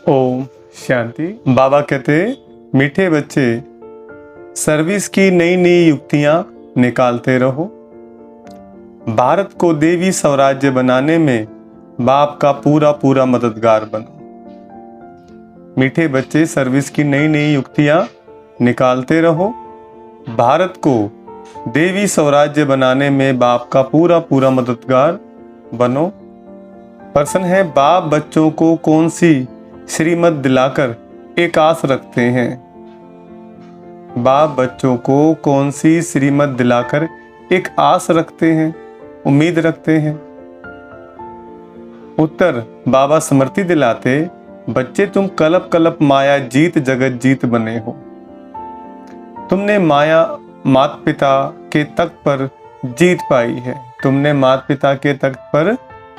ओम शांति। बाबा कहते मीठे बच्चे सर्विस की नई नई युक्तियां निकालते रहो। भारत को देवी स्वराज्य बनाने में बाप का पूरा पूरा मददगार बनो। मीठे बच्चे सर्विस की नई नई युक्तियां निकालते रहो। भारत को देवी स्वराज्य बनाने में बाप का पूरा पूरा मददगार बनो। प्रश्न है, बाप बच्चों को कौन सी श्रीमत दिलाकर एक आस रखते हैं? बाप बच्चों को कौन सी श्रीमत दिलाकर एक आस रखते हैं, उम्मीद रखते हैं? उत्तर, बाबा स्मृति दिलाते, बच्चे तुम कलप कलप माया जीत जगत जीत बने हो। तुमने माया माता पिता के तख्त पर जीत पाई है। तुमने माता पिता के तख्त पर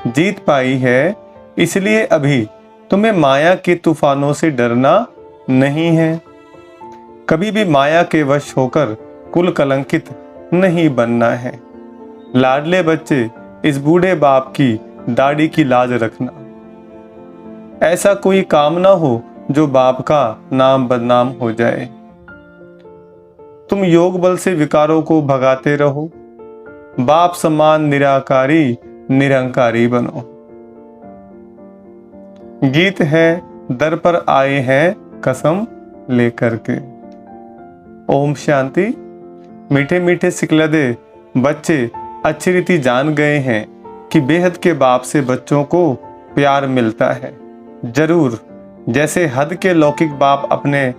जीत पाई है, इसलिए अभी तुम्हें माया के तूफानों से डरना नहीं है। कभी भी माया के वश होकर कुल कलंकित नहीं बनना है। लाडले बच्चे, इस बूढ़े बाप की दाढ़ी की लाज रखना। ऐसा कोई काम ना हो जो बाप का नाम बदनाम हो जाए। तुम योग बल से विकारों को भगाते रहो। बाप समान निराकारी निरंकारी बनो। गीत है, दर पर आए हैं कसम लेकर के। ओम शांति। मीठे मीठे सिकलदे बच्चे अच्छी रीति जान गए हैं कि बेहद के बाप से बच्चों को प्यार मिलता है। जरूर, जैसे हद के लौकिक बाप अपने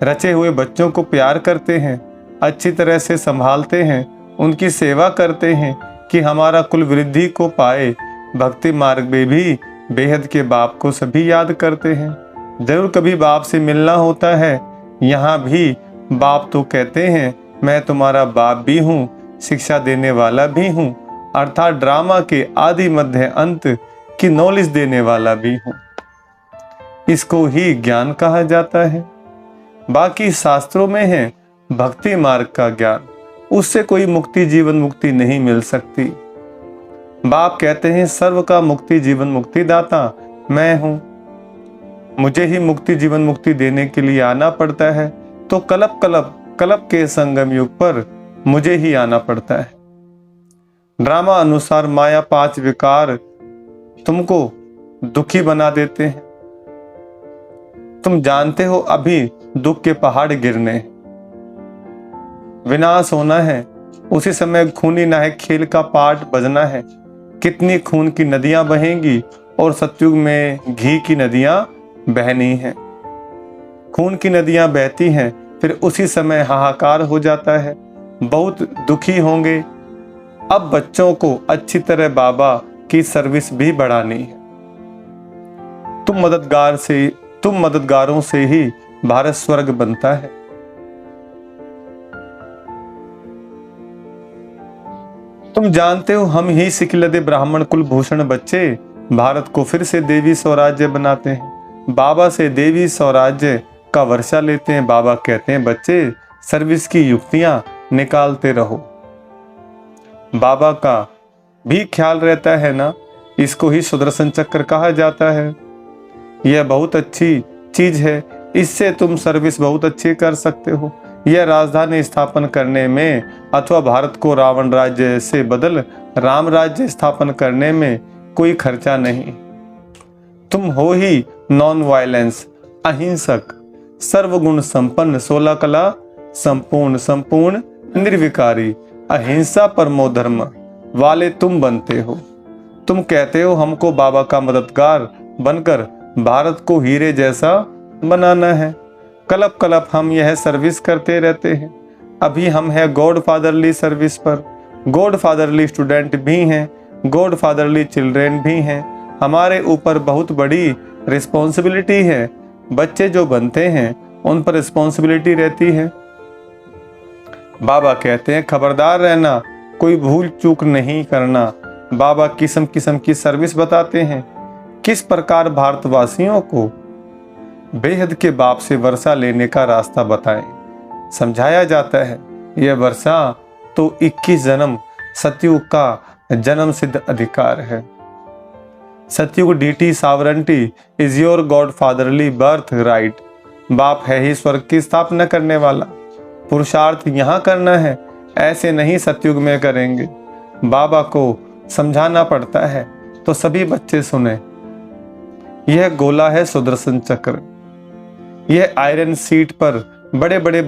रचे हुए बच्चों को प्यार करते हैं, अच्छी तरह से संभालते हैं, उनकी सेवा करते हैं कि हमारा कुल वृद्धि को पाए, भक्ति मार्ग में भी बेहद के बाप को सभी याद करते हैं। जरूर कभी बाप से मिलना होता है। यहाँ भी बाप तो कहते हैं, मैं तुम्हारा बाप भी हूँ, शिक्षा देने वाला भी हूँ, अर्थात ड्रामा के आदि मध्य अंत की नॉलेज देने वाला भी हूँ। इसको ही ज्ञान कहा जाता है। बाकी शास्त्रों में है भक्ति मार्ग का ज्ञान, उससे कोई मुक्ति जीवन मुक्ति नहीं मिल सकती। बाप कहते हैं, सर्व का मुक्ति जीवन मुक्ति दाता मैं हूं। मुझे ही मुक्ति जीवन मुक्ति देने के लिए आना पड़ता है, तो कलप कलप कलप के संगम युग पर मुझे ही आना पड़ता है। ड्रामा अनुसार माया 5 विकार तुमको दुखी बना देते हैं। तुम जानते हो अभी दुख के पहाड़ गिरने हैं, विनाश होना है, उसी समय खूनी नायक खेल का पाठ बजना है। कितनी खून की नदियां बहेंगी और सतयुग में घी की नदियां बहनी हैं। खून की नदियां बहती हैं, फिर उसी समय हाहाकार हो जाता है, बहुत दुखी होंगे। अब बच्चों को अच्छी तरह बाबा की सर्विस भी बढ़ानी है। तुम मददगारों से ही भारत स्वर्ग बनता है। तुम जानते हो हम ही सिकलदे ब्राह्मण कुल भूषण बच्चे भारत को फिर से देवी स्वराज्य बनाते हैं। बाबा से देवी स्वराज्य का वर्षा लेते हैं। बाबा कहते हैं, बच्चे सर्विस की युक्तियां निकालते रहो। बाबा का भी ख्याल रहता है ना, इसको ही सुदर्शन चक्र कहा जाता है। यह बहुत अच्छी चीज है, इससे तुम सर्विस बहुत अच्छी कर सकते हो। यह राजधानी स्थापन करने में अथवा भारत को रावण राज्य से बदल राम राज्य स्थापन करने में कोई खर्चा नहीं। तुम हो ही नॉन वायलेंस, अहिंसक, सर्वगुण संपन्न, 16 कला संपूर्ण निर्विकारी, अहिंसा परमो धर्म वाले तुम बनते हो। तुम कहते हो हमको बाबा का मददगार बनकर भारत को हीरे जैसा बनाना है। कलप कलप हम यह सर्विस करते रहते हैं। अभी हम हैं गॉड फादरली सर्विस पर, गॉड फादरली स्टूडेंट भी हैं, गॉड फादरली चिल्ड्रेन भी हैं। हमारे ऊपर बहुत बड़ी रिस्पॉन्सिबिलिटी है। बच्चे जो बनते हैं उन पर रिस्पॉन्सिबिलिटी रहती है। बाबा कहते हैं, खबरदार रहना, कोई भूल चूक नहीं करना। बाबा किस्म किस्म की सर्विस बताते हैं, किस प्रकार भारतवासियों को बेहद के बाप से वर्षा लेने का रास्ता बताएं। समझाया जाता है, यह वर्षा तो 21 जन्म सतयुग का जन्म सिद्ध अधिकार है। Satyug deity sovereignty is your god fatherly birthright. बाप है ही स्वर्ग की स्थापना करने वाला। पुरुषार्थ यहाँ करना है, ऐसे नहीं सतयुग में करेंगे। बाबा को समझाना पड़ता है तो सभी बच्चे सुने। यह गोला है सुदर्शन चक्र। यह आयरन सीट पर बड़े बड़े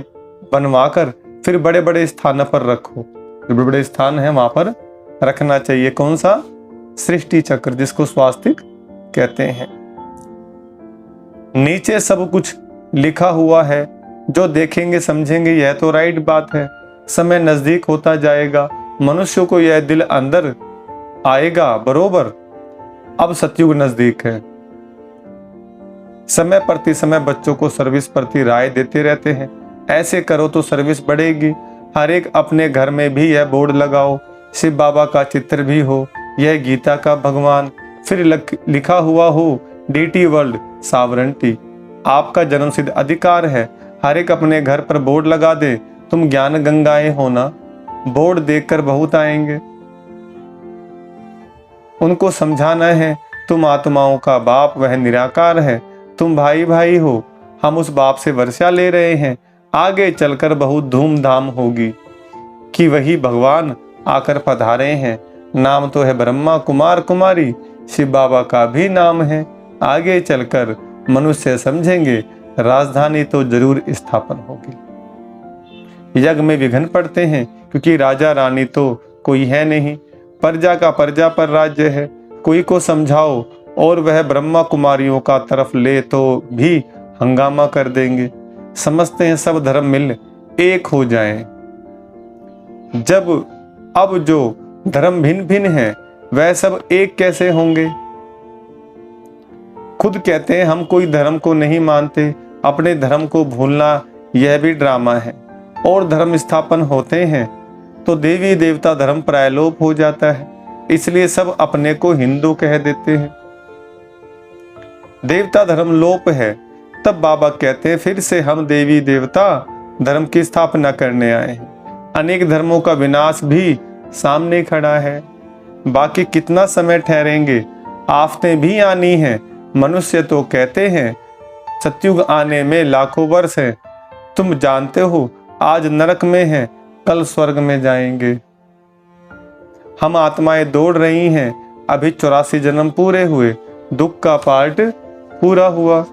बनवाकर फिर बड़े बड़े स्थान पर रखो। जो बड़े बड़े स्थान है वहां पर रखना चाहिए। कौन सा? सृष्टि चक्र, जिसको स्वास्तिक कहते हैं। नीचे सब कुछ लिखा हुआ है, जो देखेंगे समझेंगे यह तो राइट बात है। समय नजदीक होता जाएगा, मनुष्य को यह दिल अंदर आएगा बरोबर। अब सतयुग नजदीक है। समय प्रति समय बच्चों को सर्विस प्रति राय देते रहते हैं। ऐसे करो तो सर्विस बढ़ेगी। हर एक अपने घर में भी यह बोर्ड लगाओ, शिव बाबा का चित्र भी हो, यह गीता का भगवान, फिर लिखा हुआ हो डीटी वर्ल्ड सॉवरेंटी। आपका जन्मसिद्ध अधिकार है। हर एक अपने घर पर बोर्ड लगा दे, तुम ज्ञान गंगाएं हो ना। बोर्ड देखकर बहुत आएंगे। उनको समझाना है तुम आत्माओं का बाप वह निराकार है, तुम भाई भाई हो। हम उस बाप से वर्षा ले रहे हैं, आगे चलकर बहुत धूमधाम होगी कि वही भगवान आकर पधारे हैं। नाम तो है ब्रह्मा कुमार कुमारी, शिव बाबा का भी नाम है। आगे चलकर मनुष्य समझेंगे राजधानी तो जरूर स्थापन होगी। यज्ञ में विघ्न पड़ते हैं क्योंकि राजा रानी तो कोई है नहीं, प्रजा का प्रजा पर राज्य है। कोई को समझाओ और वह ब्रह्मा कुमारियों का तरफ ले तो भी हंगामा कर देंगे। समझते हैं सब धर्म मिल एक हो जाएं। जब अब जो धर्म भिन्न भिन्न है वह सब एक कैसे होंगे? खुद कहते हैं हम कोई धर्म को नहीं मानते, अपने धर्म को भूलना यह भी ड्रामा है। और धर्म स्थापन होते हैं तो देवी देवता धर्म प्रायलोप हो जाता है, इसलिए सब अपने को हिंदू कह देते हैं। देवता धर्म लोप है, तब बाबा कहते हैं फिर से हम देवी देवता धर्म की स्थापना करने आए हैं। अनेक धर्मों का विनाश भी सामने खड़ा है। बाकी कितना समय ठहरेंगे? आफतें भी आनी है। मनुष्य तो कहते हैं सतयुग आने में लाखों वर्ष है। तुम जानते हो आज नरक में है, कल स्वर्ग में जाएंगे। हम आत्माएं दौड़ रही हैं, अभी 84 जन्म पूरे हुए, दुख का पार्ट पूरा हुआ।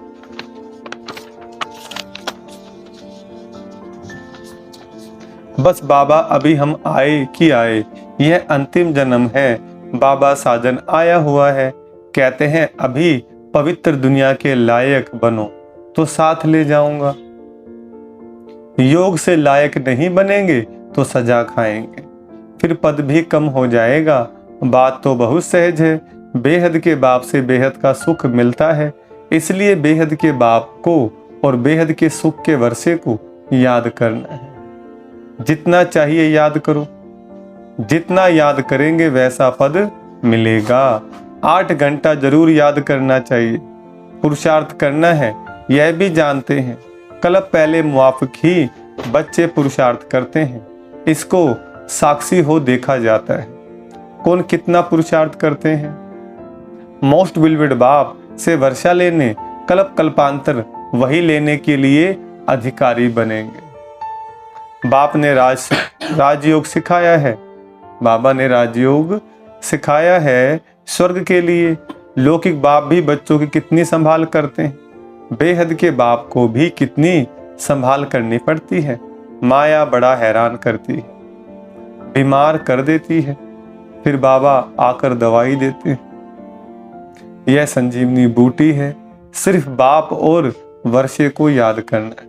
बस बाबा अभी हम आए कि आए, यह अंतिम जन्म है। बाबा साजन आया हुआ है, कहते हैं अभी पवित्र दुनिया के लायक बनो तो साथ ले जाऊंगा। योग से लायक नहीं बनेंगे तो सजा खाएंगे, फिर पद भी कम हो जाएगा। बात तो बहुत सहज है, बेहद के बाप से बेहद का सुख मिलता है, इसलिए बेहद के बाप को और बेहद के सुख के वर्षे को याद करना है। जितना चाहिए याद करो, जितना याद करेंगे वैसा पद मिलेगा। 8 घंटा जरूर याद करना चाहिए, पुरुषार्थ करना है, यह भी जानते हैं। कल पहले मुआफिक ही बच्चे पुरुषार्थ करते हैं, इसको साक्षी हो देखा जाता है कौन कितना पुरुषार्थ करते हैं। मोस्ट बिलवेड बाप से वर्षा लेने कल्प कल्पांतर वही लेने के लिए अधिकारी बनेंगे। बाप ने राजयोग सिखाया है, बाबा ने राजयोग सिखाया है स्वर्ग के लिए। लौकिक बाप भी बच्चों की कितनी संभाल करते हैं, बेहद के बाप को भी कितनी संभाल करनी पड़ती है। माया बड़ा हैरान करती है, बीमार कर देती है, फिर बाबा आकर दवाई देते हैं। यह संजीवनी बूटी है, सिर्फ बाप और वर्षे को याद करना है।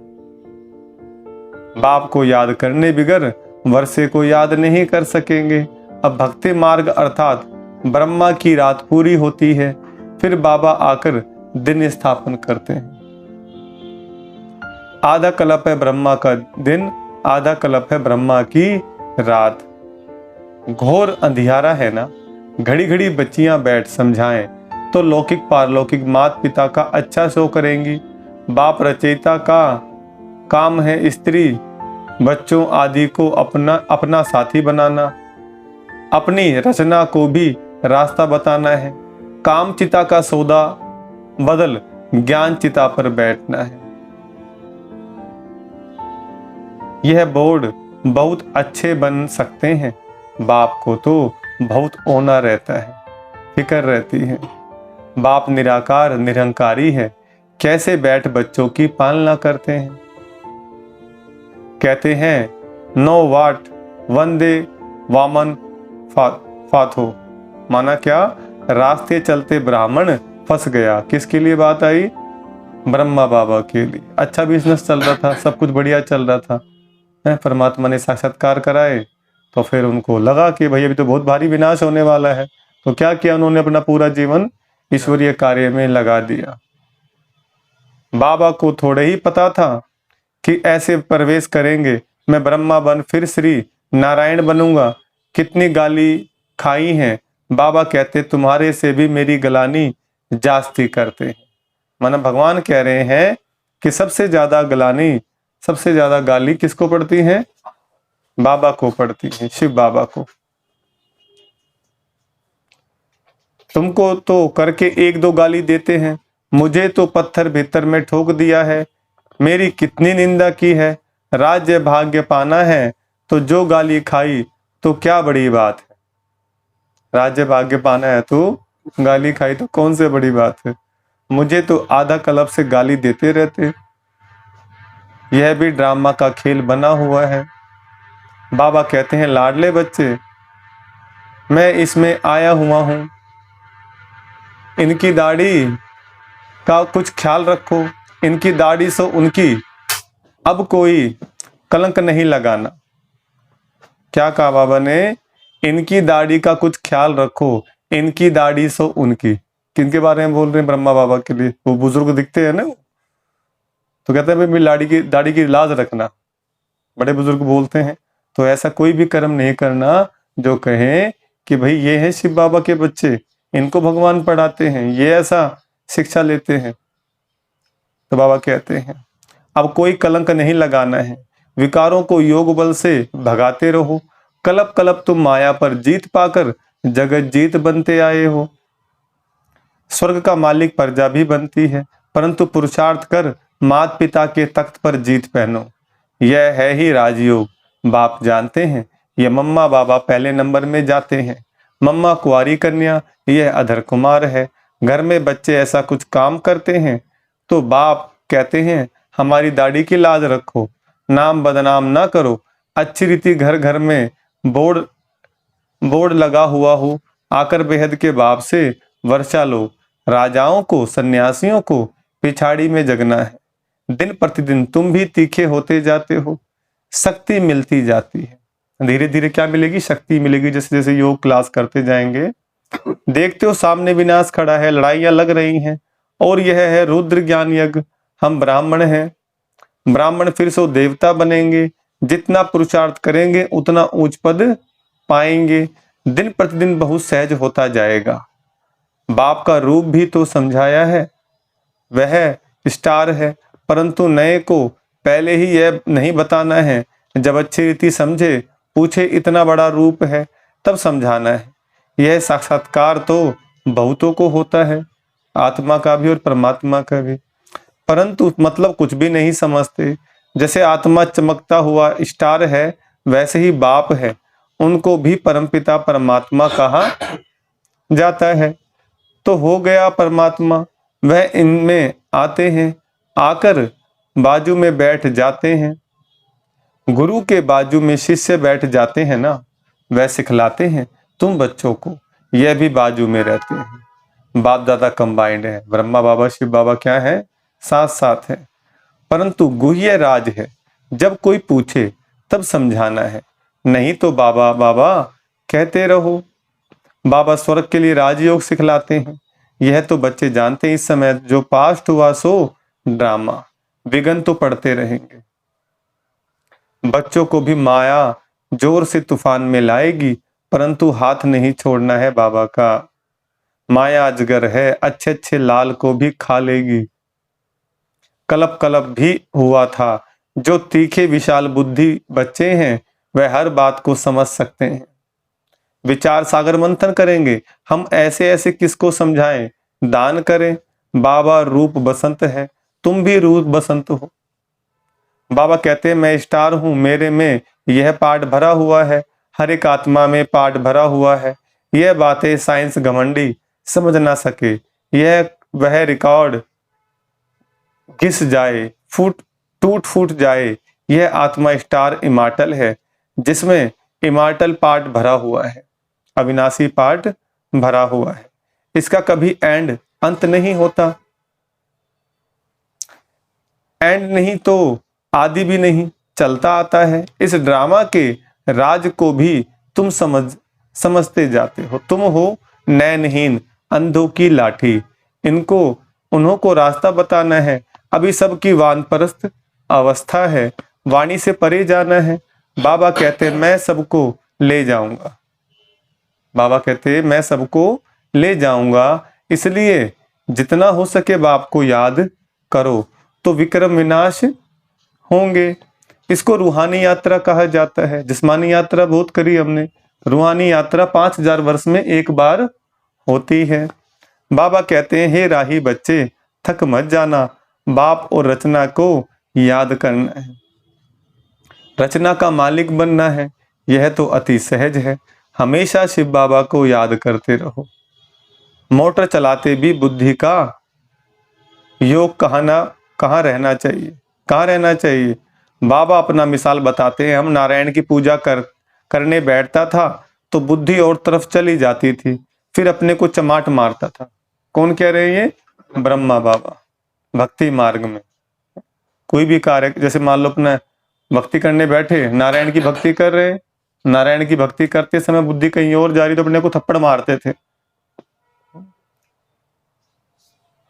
बाप को याद करने बिगर वर्षे को याद नहीं कर सकेंगे। अब भक्ति मार्ग अर्थात ब्रह्मा की रात पूरी होती है, फिर बाबा आकर दिन स्थापन करते हैं। आधा कल्प है ब्रह्मा का दिन, आधा कल्प है ब्रह्मा की रात। घोर अंधियारा है ना, घड़ी घड़ी बच्चियां बैठ समझाएं तो लौकिक पारलौकिक माता पिता का अच्छा सो करेंगी। बाप रचयिता का काम है स्त्री बच्चों आदि को अपना साथी बनाना, अपनी रचना को भी रास्ता बताना है। काम चिता का सौदा बदल ज्ञान चिता पर बैठना है। यह बोर्ड बहुत अच्छे बन सकते हैं, बाप को तो बहुत ओना रहता है, फिक्र रहती है। बाप निराकार निरंकारी है, कैसे बैठ बच्चों की पालना करते हैं। कहते हैं नो वाट वंदे वामन फाथो, माना क्या, रास्ते चलते ब्राह्मण फंस गया। किसके लिए बात आई? ब्रह्मा बाबा के लिए। अच्छा बिजनेस चल रहा था, सब कुछ बढ़िया चल रहा था, परमात्मा ने साक्षात्कार कराए तो फिर उनको लगा कि भाई अभी तो बहुत भारी विनाश होने वाला है। तो क्या किया उन्होंने? अपना पूरा जीवन ईश्वरीय कार्य में लगा दिया। बाबा को थोड़े ही पता था कि ऐसे प्रवेश करेंगे, मैं ब्रह्मा बन फिर श्री नारायण बनूंगा। कितनी गाली खाई है। बाबा कहते तुम्हारे से भी मेरी गलानी जास्ती करते हैं। माना भगवान कह रहे हैं कि सबसे ज्यादा गलानी, सबसे ज्यादा गाली किसको पड़ती है? बाबा को पड़ती है, शिव बाबा को। तुमको तो करके एक दो गाली देते हैं, मुझे तो पत्थर भीतर में ठोक दिया है। मेरी कितनी निंदा की है। राज्य भाग्य पाना है तो जो गाली खाई तो क्या बड़ी बात है। राज्य भाग्य पाना है तो गाली खाई तो कौन से बड़ी बात है। मुझे तो आधा कल्प से गाली देते रहते। यह भी ड्रामा का खेल बना हुआ है। बाबा कहते हैं लाडले बच्चे, मैं इसमें आया हुआ हूं, इनकी दाढ़ी का कुछ ख्याल रखो। इनकी दाढ़ी सो उनकी, अब कोई कलंक नहीं लगाना। क्या कहा बाबा ने? इनकी दाढ़ी का कुछ ख्याल रखो, इनकी दाढ़ी सो उनकी। किनके बारे में बोल रहे हैं? ब्रह्मा बाबा के लिए। वो बुजुर्ग दिखते हैं ना, तो कहते हैं भाई दाढ़ी की लाज रखना, बड़े बुजुर्ग बोलते हैं। तो ऐसा कोई भी कर्म नहीं करना जो कहे कि भाई ये हैं शिव बाबा के बच्चे, इनको भगवान पढ़ाते हैं, ये ऐसा शिक्षा लेते हैं। तो बाबा कहते हैं अब कोई कलंक नहीं लगाना है, विकारों को योग बल से भगाते रहो। कलप कलप तुम माया पर जीत पाकर जगत जीत बनते आए हो। स्वर्ग का मालिक प्रजा भी बनती है, परंतु पुरुषार्थ कर मात पिता के तख्त पर जीत पहनो। यह है ही राजयोग। बाप जानते हैं ये मम्मा बाबा पहले नंबर में जाते हैं। मम्मा कुंवारी कन्या, यह अधर कुमार है। घर में बच्चे ऐसा कुछ काम करते हैं तो बाप कहते हैं हमारी दाढ़ी की लाज रखो, नाम बदनाम ना करो। अच्छी रीति घर घर में बोर्ड लगा हुआ हो, आकर बेहद के बाप से वर्षा लो। राजाओं को सन्यासियों को पिछाड़ी में जगना है। दिन प्रतिदिन तुम भी तीखे होते जाते हो, शक्ति मिलती जाती है। धीरे धीरे क्या मिलेगी? शक्ति मिलेगी। जैसे जैसे योग क्लास करते जाएंगे, देखते हो सामने विनाश खड़ा है, लड़ाइयां लग रही हैं, और यह है रुद्र ज्ञान यज्ञ। हम ब्राह्मण हैं, ब्राह्मण फिर से देवता बनेंगे। जितना पुरुषार्थ करेंगे उतना ऊंच पद पाएंगे। दिन प्रतिदिन बहुत सहज होता जाएगा। बाप का रूप भी तो समझाया है, वह स्टार है, परंतु नए को पहले ही यह नहीं बताना है। जब अच्छी रीति समझे, पूछे इतना बड़ा रूप है, तब समझाना है। यह साक्षात्कार तो बहुतों को होता है, आत्मा का भी और परमात्मा का भी, परंतु मतलब कुछ भी नहीं समझते। जैसे आत्मा चमकता हुआ स्टार है, वैसे ही बाप है, उनको भी परमपिता परमात्मा कहा जाता है। तो हो गया परमात्मा, वह इनमें आते हैं, आकर बाजू में बैठ जाते हैं। गुरु के बाजू में शिष्य बैठ जाते हैं ना, वह सिखलाते हैं तुम बच्चों को। यह भी बाजू में रहते हैं। बाप दादा कंबाइंड है, ब्रह्मा बाबा शिव बाबा क्या है? साथ साथ है, परंतु गुह्य राज है। जब कोई पूछे तब समझाना है, नहीं तो बाबा बाबा कहते रहो। बाबा स्वर्ग के लिए राजयोग सिखलाते हैं। यह तो बच्चे जानते हैं। इस समय जो पास्ट हुआ सो ड्रामा, विघ्न तो पड़ते रहेंगे। बच्चों को भी माया जोर से तूफान में लाएगी, परंतु हाथ नहीं छोड़ना है बाबा का। माया अजगर है, अच्छे अच्छे लाल को भी खा लेगी। कलप कलप भी हुआ था। जो तीखे विशाल बुद्धि बच्चे हैं वह हर बात को समझ सकते हैं। विचार सागर मंथन करेंगे। हम ऐसे ऐसे किसको समझाएं, दान करें। बाबा रूप बसंत है, तुम भी रूप बसंत हो। बाबा कहते हैं मैं स्टार हूं, मेरे में यह पार्ट भरा हुआ है, हर एक आत्मा में पार्ट भरा हुआ है। यह बातें साइंस घमंडी समझ ना सके, यह वह रिकॉर्ड घिस जाए, टूट फूट जाए। यह आत्मा स्टार इमार्टल है, जिसमें इमार्टल पार्ट भरा हुआ है, अविनाशी पार्ट भरा हुआ है। इसका कभी एंड अंत नहीं होता, एंड नहीं तो आदि भी नहीं, चलता आता है। इस ड्रामा के राज को भी तुम समझते जाते हो। तुम हो नैनहीन अंधों की लाठी, इनको उन्हों को रास्ता बताना है। अभी सबकी वानप्रस्थ अवस्था है, वाणी से परे जाना है। बाबा कहते मैं सबको ले जाऊंगा, बाबा कहते मैं सबको ले जाऊंगा, इसलिए जितना हो सके बाप को याद करो तो विक्रम विनाश होंगे। इसको रूहानी यात्रा कहा जाता है। जिस्मानी यात्रा बहुत करी हमने, रूहानी यात्रा 5000 वर्ष में एक बार होती है। बाबा कहते हैं हे राही बच्चे थक मत जाना, बाप और रचना को याद करना है, रचना का मालिक बनना है। यह तो अति सहज है, हमेशा शिव बाबा को याद करते रहो। मोटर चलाते भी बुद्धि का योग कहाँ रहना चाहिए, कहाँ रहना चाहिए। बाबा अपना मिसाल बताते हैं, हम नारायण की पूजा करने बैठता था तो बुद्धि और तरफ चली जाती थी, फिर अपने को चमाट मारता था। कौन कह रहे हैं ये? ब्रह्मा बाबा। भक्ति मार्ग में कोई भी कार्य, जैसे मान लो अपना भक्ति करने बैठे, नारायण की भक्ति कर रहे हैं, नारायण की भक्ति करते समय बुद्धि कहीं और जा रही तो अपने को थप्पड़ मारते थे।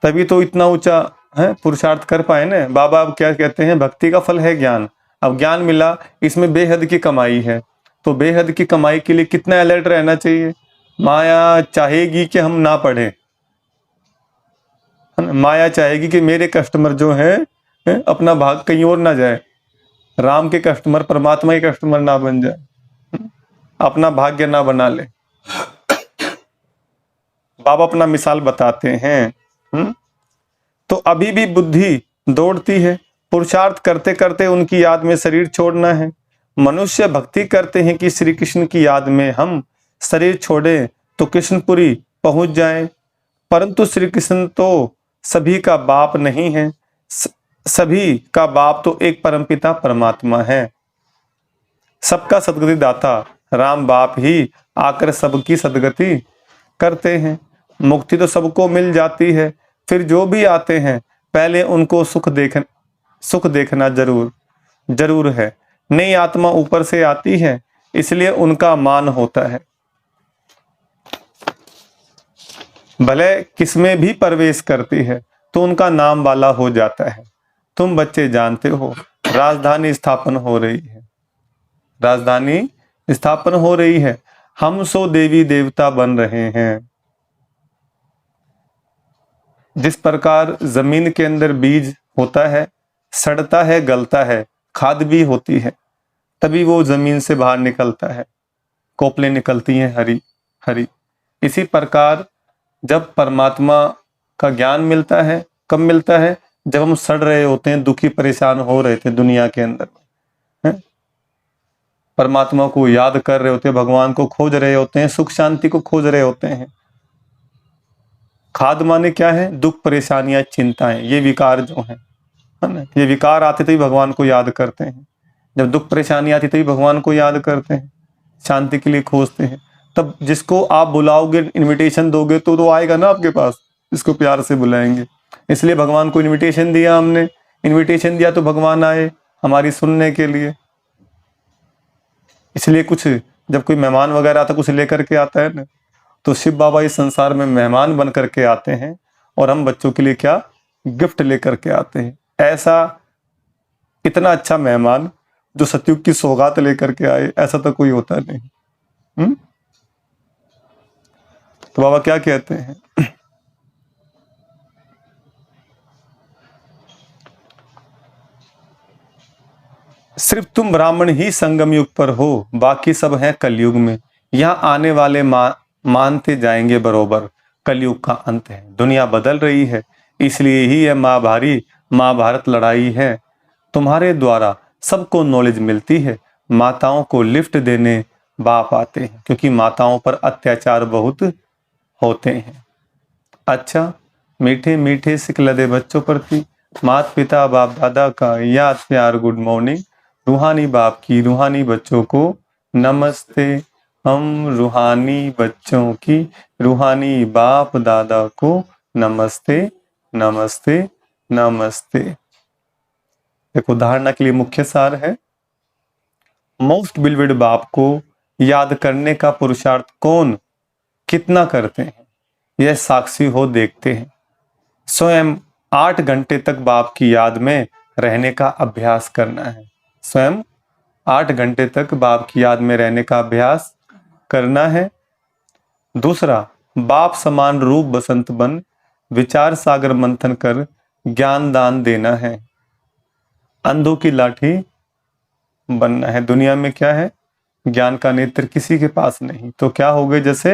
तभी तो इतना ऊंचा है पुरुषार्थ कर पाए ना। बाबा अब क्या कहते हैं, भक्ति का फल है ज्ञान। अब ज्ञान मिला, इसमें बेहद की कमाई है, तो बेहद की कमाई के लिए कितना अलर्ट रहना चाहिए। माया चाहेगी कि हम ना पढ़े, माया चाहेगी कि मेरे कस्टमर जो है अपना भाग कहीं और ना जाए, राम के कस्टमर परमात्मा के कस्टमर ना बन जाए, अपना भाग्य ना बना ले। बाबा अपना मिसाल बताते हैं। तो अभी भी बुद्धि दौड़ती है, पुरुषार्थ करते करते उनकी याद में शरीर छोड़ना है। मनुष्य भक्ति करते हैं कि श्री कृष्ण की याद में हम शरीर छोड़े तो कृष्णपुरी पहुंच जाएं, परंतु श्री कृष्ण तो सभी का बाप नहीं है, सभी का बाप तो एक परमपिता परमात्मा है, सबका सदगति दाता राम बाप ही आकर सबकी सदगति करते हैं। मुक्ति तो सबको मिल जाती है, फिर जो भी आते हैं पहले उनको सुख देखना जरूर है। नई आत्मा ऊपर से आती है, इसलिए उनका मान होता है, भले किसमें भी प्रवेश करती है तो उनका नाम वाला हो जाता है। तुम बच्चे जानते हो राजधानी स्थापन हो रही है, राजधानी स्थापन हो रही है। हम सो देवी देवता बन रहे हैं। जिस प्रकार जमीन के अंदर बीज होता है, सड़ता है, गलता है, खाद भी होती है, तभी वो जमीन से बाहर निकलता है, कोपलें निकलती हैं हरी हरी। इसी प्रकार जब परमात्मा का ज्ञान मिलता है, कब मिलता है? जब हम सड़ रहे होते हैं, दुखी परेशान हो रहे थे दुनिया के अंदर है? परमात्मा को याद कर रहे होते हैं, भगवान को खोज रहे होते हैं, सुख शांति को खोज रहे होते हैं। खाद माने क्या है? दुख परेशानियां चिंताएं, ये विकार जो है ना, ये विकार आते तभी भगवान को याद करते हैं। जब दुख परेशानी आती तभी भगवान को याद करते हैं, शांति के लिए खोजते हैं। तब जिसको आप बुलाओगे, इनविटेशन दोगे तो आएगा ना आपके पास, इसको प्यार से बुलाएंगे। इसलिए भगवान को इनविटेशन दिया हमने, इनविटेशन दिया तो भगवान आए हमारी सुनने के लिए। इसलिए कुछ जब कोई मेहमान वगैरह आता, कुछ लेकर के आता है ना, तो शिव बाबा इस संसार में मेहमान बन करके आते हैं और हम बच्चों के लिए क्या गिफ्ट लेकर के आते हैं। ऐसा इतना अच्छा मेहमान जो सतयुग की सौगात लेकर के आए, ऐसा तो कोई होता नहीं। तो बाबा क्या कहते हैं? सिर्फ तुम ब्राह्मण ही संगम युग पर हो, बाकी सब हैं कलयुग में। यहाँ आने वाले मानते जाएंगे बरोबर, कलयुग का अंत है, दुनिया बदल रही है, इसलिए ही यह महाभारत लड़ाई है। तुम्हारे द्वारा सबको नॉलेज मिलती है, माताओं को लिफ्ट देने बाप आते हैं, क्योंकि माताओं पर अत्याचार बहुत होते हैं। अच्छा, मीठे मीठे सिकलदे बच्चों प्रति माता पिता बाप दादा का याद प्यार गुड मॉर्निंग। रूहानी बाप की रूहानी बच्चों को नमस्ते। हम रूहानी बच्चों की रूहानी बाप दादा को नमस्ते नमस्ते नमस्ते। एक उदाहरण के लिए मुख्य सार है, मोस्ट बिलवेड बाप को याद करने का पुरुषार्थ कौन कितना करते हैं, यह साक्षी हो देखते हैं। स्वयं 8 घंटे तक बाप की याद में रहने का अभ्यास करना है। स्वयं 8 घंटे तक बाप की याद में रहने का अभ्यास करना है। दूसरा, बाप समान रूप बसंत बन विचार सागर मंथन कर ज्ञान दान देना है। अंधों की लाठी बनना है। दुनिया में क्या है, ज्ञान का नेत्र किसी के पास नहीं, तो क्या हो गए, जैसे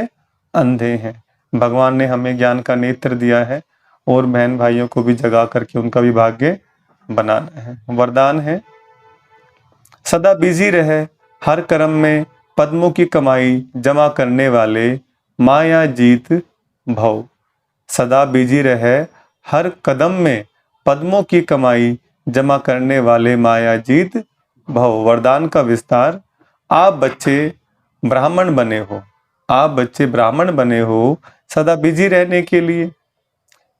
अंधे हैं। भगवान ने हमें ज्ञान का नेत्र दिया है और बहन भाइयों को भी जगा करके उनका भी भाग्य बनाना है। वरदान है, सदा बिजी रहे हर कर्म में पद्मों की कमाई जमा करने वाले माया जीत भव। सदा बिजी रहे हर कदम में पद्मों की कमाई जमा करने वाले माया जीत भव। वरदान का विस्तार, आप बच्चे ब्राह्मण बने हो, आप बच्चे ब्राह्मण बने हो सदा बिजी रहने के लिए।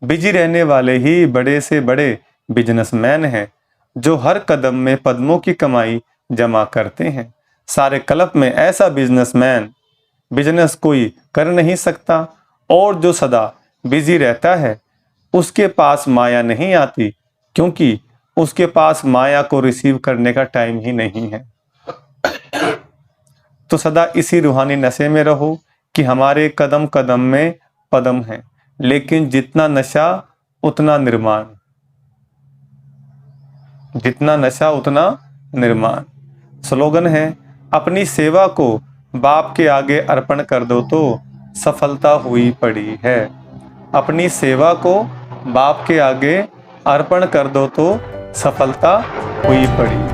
बिजी रहने वाले ही बड़े से बड़े बिजनेसमैन हैं, जो हर कदम में पद्मों की कमाई जमा करते हैं। सारे कल्प में ऐसा बिजनेस कोई कर नहीं सकता, और जो सदा बिजी रहता है उसके पास माया नहीं आती, क्योंकि उसके पास माया को रिसीव करने का टाइम ही नहीं है। तो सदा इसी रूहानी नशे में रहो कि हमारे कदम कदम में पद्म है, लेकिन जितना नशा उतना निर्माण, जितना नशा उतना निर्माण। स्लोगन है, अपनी सेवा को बाप के आगे अर्पण कर दो तो सफलता हुई पड़ी है। अपनी सेवा को बाप के आगे अर्पण कर दो तो सफलता हुई पड़ी।